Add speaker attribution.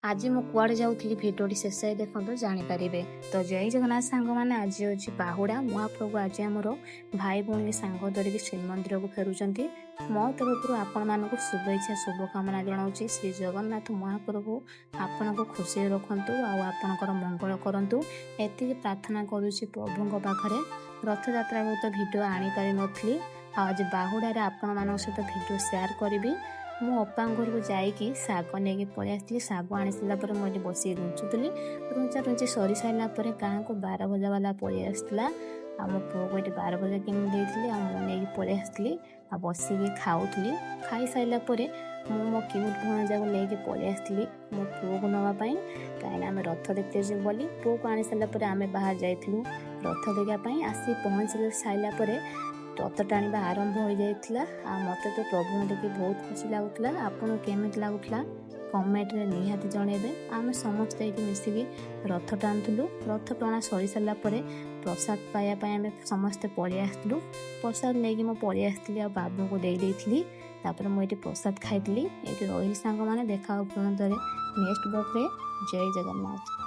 Speaker 1: आज मु कुआड़े जाऊँगी भिडियोटी शेष देखते जानीपारे। तो जय जगन्नाथ सांग मैंने आज अच्छी बाहुड़ा महाप्रभु आज आमर भाई भौणी सांग धरिकी श्रीमंदिर को फेरुंट। मो तरफ आपण मानक शुभेच्छा शुभकामना जनाऊँ। श्री जगन्नाथ महाप्रभु आपण को खुशी रखु आपणकर मंगल करूँ एति प्रार्थना करुच्ची प्रभु पाखे। रथ यात्रा को तो भिड आनीपारि नी आज बाहुड़े आपण मान सहित भिड सेयार करी। मो अप्पा घर को जाकि शाग नहीं पलि आसती। शाग आनी सारापर मुझे बस रुचुली रुचा रुची सरी सारापर गाँव को 12 बजा वाला पलि आसला। मो पुओ को ये 12 बजा कि मुझे पलि आसती बसिक खाऊली। खाई सारापर मो क्यूट भणजा को लेकिन पलि आसती मो पुओ को नापी कहीं आम रथ देखते जी बोली। पुओ को आनी सारापर आम बाहर जाइलु रथ देखापी। आसी पहुँच सारापर रथ टाणा आरंभ हो जाता। मत तो प्रभु देखिए बहुत खुशी लगुला। आपको केमी लगुला कमेंट में निहाती जनइबे। आम समस्त मिसिकी रथ टाणुलु। रथ टणा सरी सारापर प्रसाद पाइबापी आम समस्ते पलि आसलु। प्रसाद नहीं मो पलि आसती बाबू को देती। मुझे प्रसाद खाई ये रही सांग मैंने देखा नेक्स्ट ब्लॉग रे। जय जगन्नाथ।